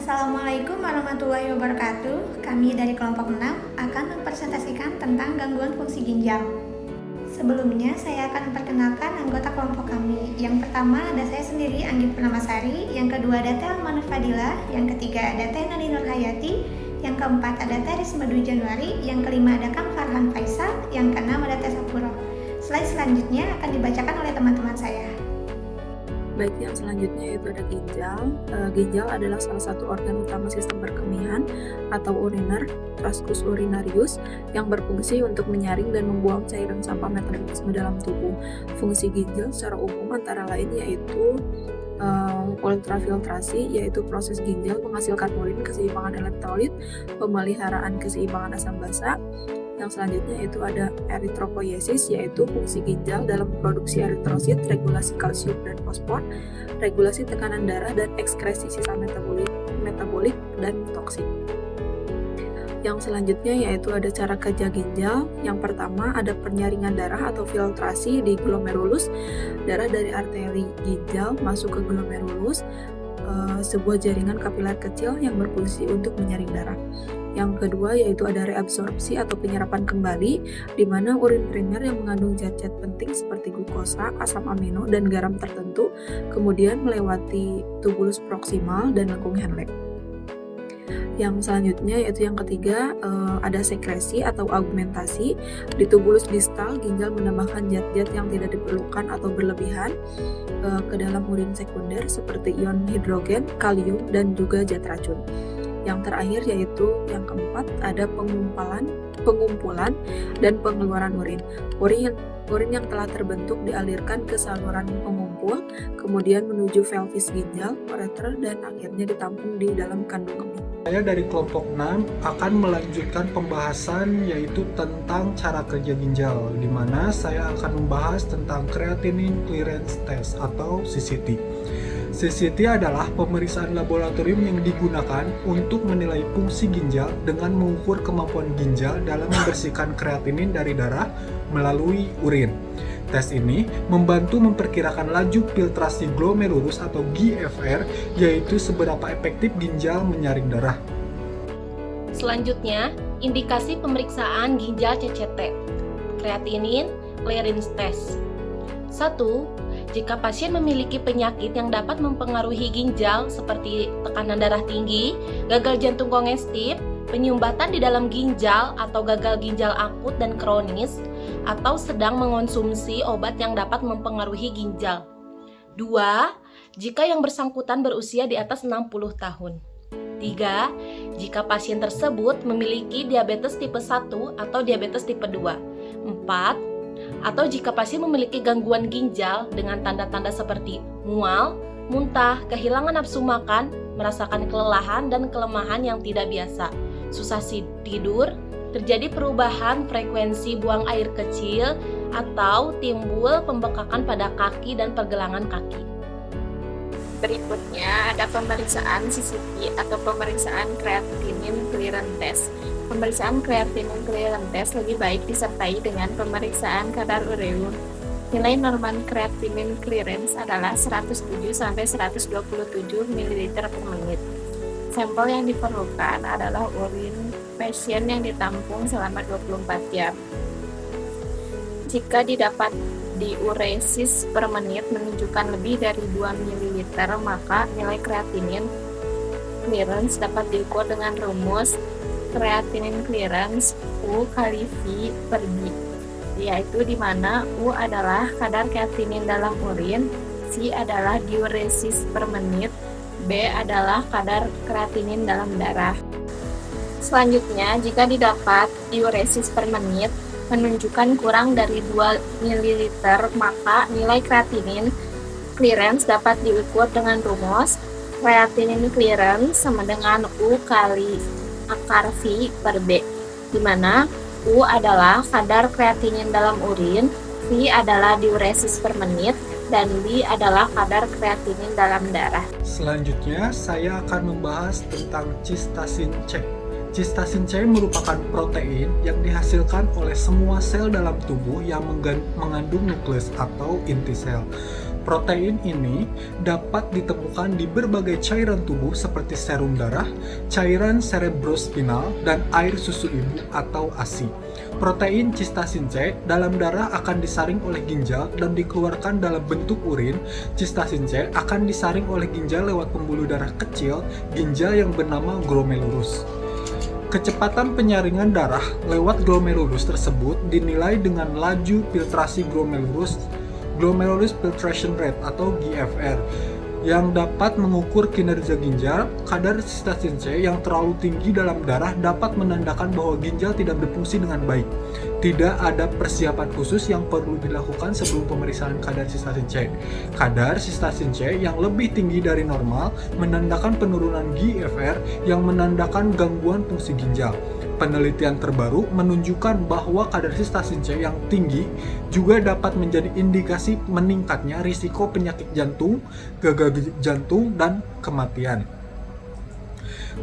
Assalamualaikum warahmatullahi wabarakatuh. Kami dari kelompok 6 akan mempresentasikan tentang gangguan fungsi ginjal. Sebelumnya, saya akan memperkenalkan anggota kelompok kami. Yang pertama ada saya sendiri, Anggi Purnamasari. Yang kedua ada Teh Almanur Fadila. Yang ketiga ada Teh Nani Nurhayati. Yang keempat ada Teh Risma Dwi Januari. Yang kelima ada Kang Farhan Faisal. Yang keenam ada Teh Sapuro. Slide selanjutnya akan dibacakan oleh teman-teman saya. Baik, yang selanjutnya yaitu ada ginjal. Ginjal adalah salah satu organ utama sistem perkemihan atau uriner, tractus urinarius, yang berfungsi untuk menyaring dan membuang cairan sampah metabolisme dalam tubuh. Fungsi ginjal secara umum antara lain yaitu ultrafiltrasi, yaitu proses ginjal menghasilkan urin, keseimbangan elektrolit, pemeliharaan keseimbangan asam basa. Yang selanjutnya yaitu ada eritropoiesis, yaitu fungsi ginjal dalam produksi eritrosit, regulasi kalsium dan fosfor, regulasi tekanan darah, dan ekskresi sisa metabolik dan toksik. Yang selanjutnya yaitu ada cara kerja ginjal. Yang pertama ada penyaringan darah atau filtrasi di glomerulus. Darah dari arteri ginjal masuk ke glomerulus, sebuah jaringan kapiler kecil yang berfungsi untuk menyaring darah. Yang kedua yaitu ada reabsorpsi atau penyerapan kembali, di mana urin primer yang mengandung zat-zat penting seperti glukosa, asam amino, dan garam tertentu, kemudian melewati tubulus proksimal dan lengkung Henle. Yang selanjutnya yaitu yang ketiga ada sekresi atau augmentasi. Di tubulus distal, ginjal menambahkan zat-zat yang tidak diperlukan atau berlebihan ke dalam urin sekunder seperti ion hidrogen, kalium, dan juga zat racun. Yang terakhir yaitu yang keempat ada pengumpulan dan pengeluaran urin. Urin yang telah terbentuk dialirkan ke saluran pengumpul, kemudian menuju pelvis ginjal, ureter, dan akhirnya ditampung di dalam kandung kemih. Saya dari kelompok 6 akan melanjutkan pembahasan yaitu tentang cara kerja ginjal, di mana saya akan membahas tentang creatinine clearance test atau CCT. CCT adalah pemeriksaan laboratorium yang digunakan untuk menilai fungsi ginjal dengan mengukur kemampuan ginjal dalam membersihkan kreatinin dari darah melalui urin. Tes ini membantu memperkirakan laju filtrasi glomerulus atau GFR, yaitu seberapa efektif ginjal menyaring darah. Selanjutnya, indikasi pemeriksaan ginjal CCT, creatinine clearance test. 1. Jika pasien memiliki penyakit yang dapat mempengaruhi ginjal seperti tekanan darah tinggi, gagal jantung kongestif, penyumbatan di dalam ginjal atau gagal ginjal akut dan kronis, atau sedang mengonsumsi obat yang dapat mempengaruhi ginjal. 2. Jika yang bersangkutan berusia di atas 60 tahun. 3. Jika pasien tersebut memiliki diabetes tipe 1 atau diabetes tipe 2. 4. Atau jika pasien memiliki gangguan ginjal dengan tanda-tanda seperti mual, muntah, kehilangan nafsu makan, merasakan kelelahan dan kelemahan yang tidak biasa, susah tidur, terjadi perubahan frekuensi buang air kecil, atau timbul pembekakan pada kaki dan pergelangan kaki. Berikutnya ada pemeriksaan CCT atau pemeriksaan creatinine clearance test. Pemeriksaan creatinine clearance test lebih baik disertai dengan pemeriksaan kadar ureum. Nilai normal creatinine clearance adalah 107-127 ml per menit. Sampel yang diperlukan adalah urin pasien yang ditampung selama 24 jam. Jika didapat diuresis per menit menunjukkan lebih dari 2 ml, maka nilai creatinine clearance dapat diukur dengan rumus creatinine clearance U kali V per B, yaitu di mana U adalah kadar creatinine dalam urin, C adalah diuresis per menit, B adalah kadar creatinine dalam darah. Selanjutnya, jika didapat diuresis per menit menunjukkan kurang dari 2 ml, maka nilai creatinine clearance dapat diukur dengan rumus creatinine clearance sama dengan U kali akar V per B, di mana U adalah kadar kreatinin dalam urin, V adalah diuresis per menit, dan B adalah kadar kreatinin dalam darah. Selanjutnya, saya akan membahas tentang cystasin C. Cystasin C merupakan protein yang dihasilkan oleh semua sel dalam tubuh yang mengandung nukleus atau inti sel. Protein ini dapat ditemukan di berbagai cairan tubuh seperti serum darah, cairan cerebrospinal, dan air susu ibu atau ASI. Protein Cystasin C dalam darah akan disaring oleh ginjal dan dikeluarkan dalam bentuk urin. Cystasin C akan disaring oleh ginjal lewat pembuluh darah kecil ginjal yang bernama glomerulus. Kecepatan penyaringan darah lewat glomerulus tersebut dinilai dengan laju filtrasi glomerulus filtration rate atau GFR, yang dapat mengukur kinerja ginjal. Kadar cystasin C yang terlalu tinggi dalam darah dapat menandakan bahwa ginjal tidak berfungsi dengan baik. Tidak ada persiapan khusus yang perlu dilakukan sebelum pemeriksaan kadar cystasin C. Kadar cystasin C yang lebih tinggi dari normal menandakan penurunan GFR yang menandakan gangguan fungsi ginjal. Penelitian terbaru menunjukkan bahwa kadar cystasin C yang tinggi juga dapat menjadi indikasi meningkatnya risiko penyakit jantung, gagal jantung, dan kematian.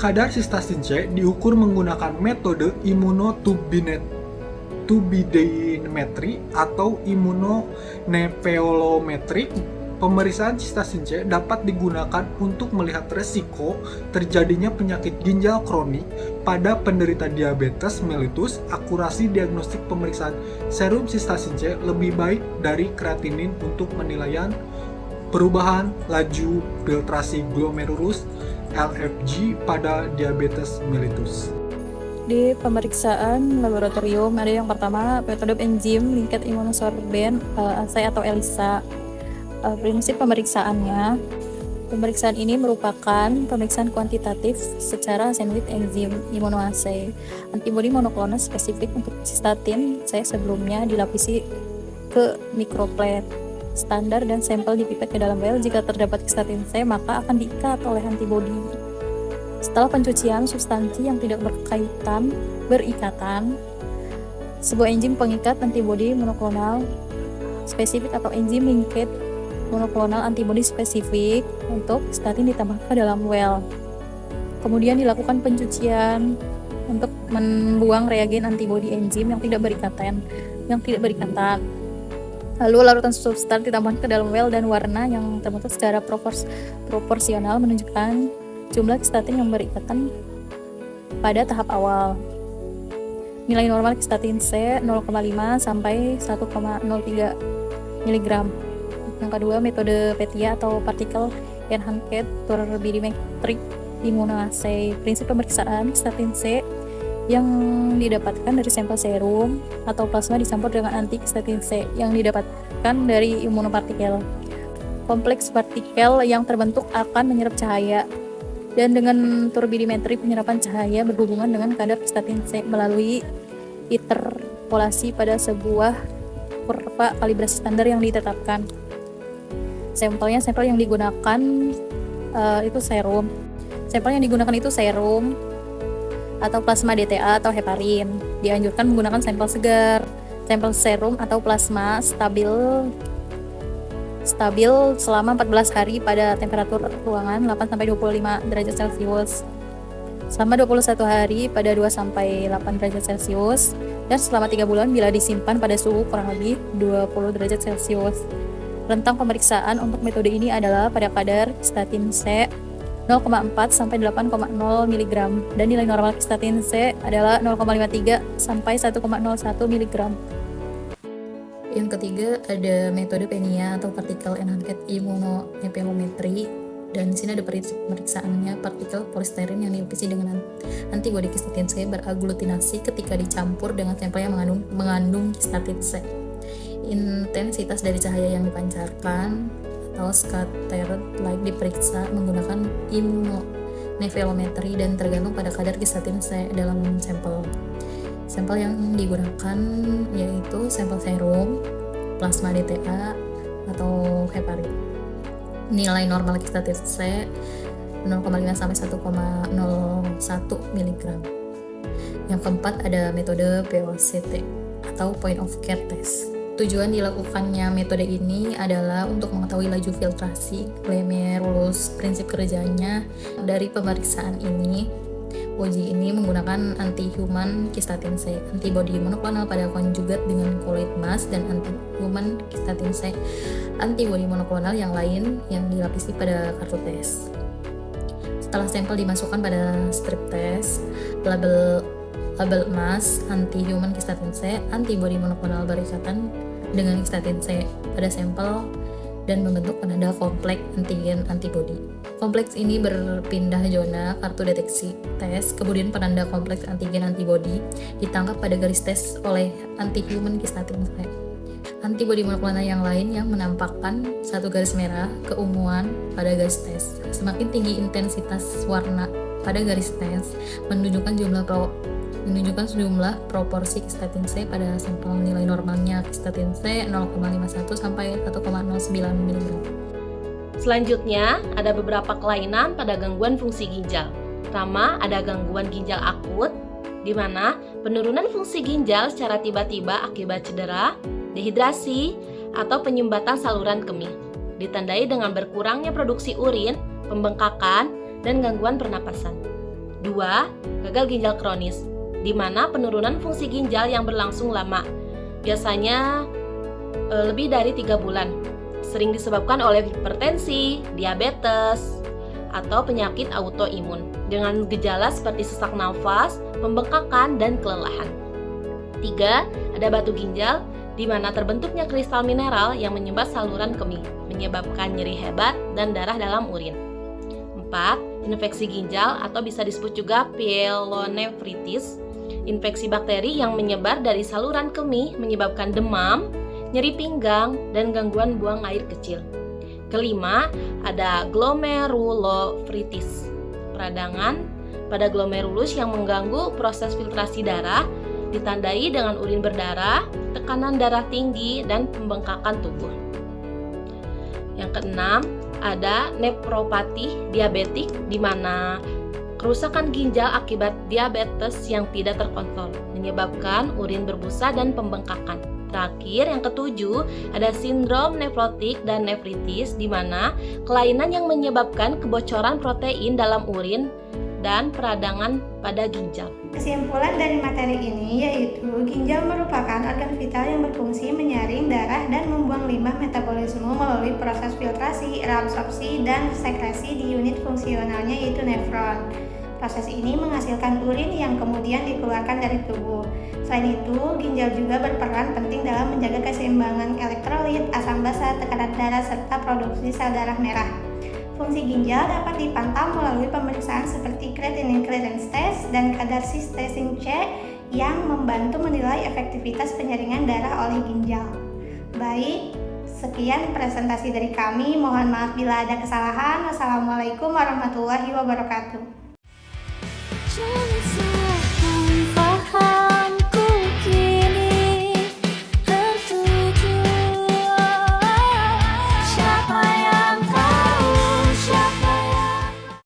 Kadar cystasin C diukur menggunakan metode immunotubidinimetri atau immunonepheolometri. Pemeriksaan cystasin C dapat digunakan untuk melihat resiko terjadinya penyakit ginjal kronik pada penderita diabetes mellitus. Akurasi diagnostik pemeriksaan serum cystasin C lebih baik dari kreatinin untuk penilaian perubahan laju filtrasi glomerulus LFG pada diabetes mellitus. Di pemeriksaan laboratorium ada yang pertama metode enzim linked immunosorbent assay atau ELISA. Prinsip pemeriksaan ini merupakan pemeriksaan kuantitatif secara sandwich enzim immunoassay. Antibodi monoklonal spesifik untuk cystatin C sebelumnya dilapisi ke mikroplate standar dan sampel dipipet ke dalam well. Jika terdapat cystatin C, maka akan diikat oleh antibodi. Setelah pencucian substansi yang tidak berikatan, sebuah enzim pengikat antibodi monoklonal spesifik atau enzim linked monoklonal antibodi spesifik untuk cystatin ditambahkan ke dalam well. Kemudian dilakukan pencucian untuk membuang reagen antibodi enzim yang tidak berikatan. Lalu larutan substrat ditambahkan ke dalam well dan warna yang terbentuk secara proporsional menunjukkan jumlah cystatin yang berikatan pada tahap awal. Nilai normal cystatin C 0,5 sampai 1,03 mg. Yang kedua, metode PETIA atau Particle Enhanced Turbidimetric Immunoassay. Prinsip pemeriksaan cystatin C yang didapatkan dari sampel serum atau plasma dicampur dengan anti-cystatin C yang didapatkan dari imunopartikel. Kompleks partikel yang terbentuk akan menyerap cahaya, dan dengan turbidimetri penyerapan cahaya berhubungan dengan kadar cystatin C melalui interpolasi pada sebuah kurva kalibrasi standar yang ditetapkan. Sampel yang digunakan itu serum. Sampel yang digunakan itu serum atau plasma DTA atau heparin. Dianjurkan menggunakan sampel segar. Sampel serum atau plasma stabil selama 14 hari pada temperatur ruangan 8-25 derajat Celcius. Selama 21 hari pada 2-8 derajat Celcius, dan selama 3 bulan bila disimpan pada suhu kurang lebih 20 derajat Celcius. Rentang pemeriksaan untuk metode ini adalah pada kadar cystatin C 0,4 sampai 8,0 mg dan nilai normal cystatin C adalah 0,53 sampai 1,01 mg. Yang ketiga ada metode PENIA atau Particle Enhanced Immunopheolometry, dan di sini ada pemeriksaannya partikel polisterin yang dilapisi dengan antibodi cystatin C beraglutinasi ketika dicampur dengan sampel yang mengandung cystatin C. Intensitas dari cahaya yang dipancarkan atau scattered light diperiksa menggunakan immunonepheolometry dan tergantung pada kadar cystatin C dalam sampel. Sampel yang digunakan yaitu sampel serum, plasma DTA, atau heparin. Nilai normal cystatin C 0,5 sampai 1,01 mg. Yang keempat ada metode POCT atau Point of Care Test. Tujuan dilakukannya metode ini adalah untuk mengetahui laju filtrasi glomerulus. Prinsip kerjanya dari pemeriksaan ini Uji ini menggunakan anti-human cystatin C, antibodi monoklonal pada konjugat dengan colloid mass, dan anti-human cystatin C, antibodi monoklonal yang lain yang dilapisi pada kartu tes. Setelah sampel dimasukkan pada strip test, label emas, anti-human cystatin C, antibodi monoklonal berikatan dengan cystatin C pada sampel dan membentuk penanda kompleks antigen antibodi. Kompleks ini berpindah zona kartu deteksi tes, kemudian penanda kompleks antigen antibodi ditangkap pada garis tes oleh anti-human cystatin C. Antibodi monoklonal yang lain yang menampakkan satu garis merah keunguan pada garis tes. Semakin tinggi intensitas warna pada garis tes menunjukkan jumlah proporsi cystatin C pada sampel. Nilai normalnya cystatin C 0,51 sampai 1,09 mg. Selanjutnya, ada beberapa kelainan pada gangguan fungsi ginjal. Pertama, ada gangguan ginjal akut, di mana penurunan fungsi ginjal secara tiba-tiba akibat cedera, dehidrasi, atau penyumbatan saluran kemih, ditandai dengan berkurangnya produksi urin, pembengkakan, dan gangguan pernapasan. 2. Gagal ginjal kronis, di mana penurunan fungsi ginjal yang berlangsung lama, biasanya lebih dari 3 bulan, sering disebabkan oleh hipertensi, diabetes, atau penyakit autoimun dengan gejala seperti sesak nafas, pembengkakan, dan kelelahan. 3. Ada batu ginjal, di mana terbentuknya kristal mineral yang menyumbat saluran kemih, menyebabkan nyeri hebat dan darah dalam urin. 4. Infeksi ginjal atau bisa disebut juga pyelonefritis, infeksi bakteri yang menyebar dari saluran kemih menyebabkan demam, nyeri pinggang, dan gangguan buang air kecil. 5. Ada glomerulofritis, peradangan pada glomerulus yang mengganggu proses filtrasi darah, ditandai dengan urin berdarah, tekanan darah tinggi, dan pembengkakan tubuh. Yang keenam, ada nefropati diabetik, di mana kerusakan ginjal akibat diabetes yang tidak terkontrol menyebabkan urin berbusa dan pembengkakan. Terakhir, yang ketujuh, ada sindrom nefrotik dan nefritis, di mana kelainan yang menyebabkan kebocoran protein dalam urin dan peradangan pada ginjal. Kesimpulan dari materi ini yaitu ginjal merupakan organ vital yang berfungsi menyaring darah dan membuang limbah metabolisme melalui proses filtrasi, reabsorpsi, dan sekresi di unit fungsionalnya yaitu nefron. Proses ini menghasilkan urin yang kemudian dikeluarkan dari tubuh. Selain itu, ginjal juga berperan penting dalam menjaga keseimbangan elektrolit, asam basa, tekanan darah, serta produksi sel darah merah. Fungsi ginjal dapat dipantau melalui pemeriksaan seperti creatinine clearance test dan kadar cystatin C yang membantu menilai efektivitas penyaringan darah oleh ginjal. Baik, sekian presentasi dari kami. Mohon maaf bila ada kesalahan. Wassalamualaikum warahmatullahi wabarakatuh.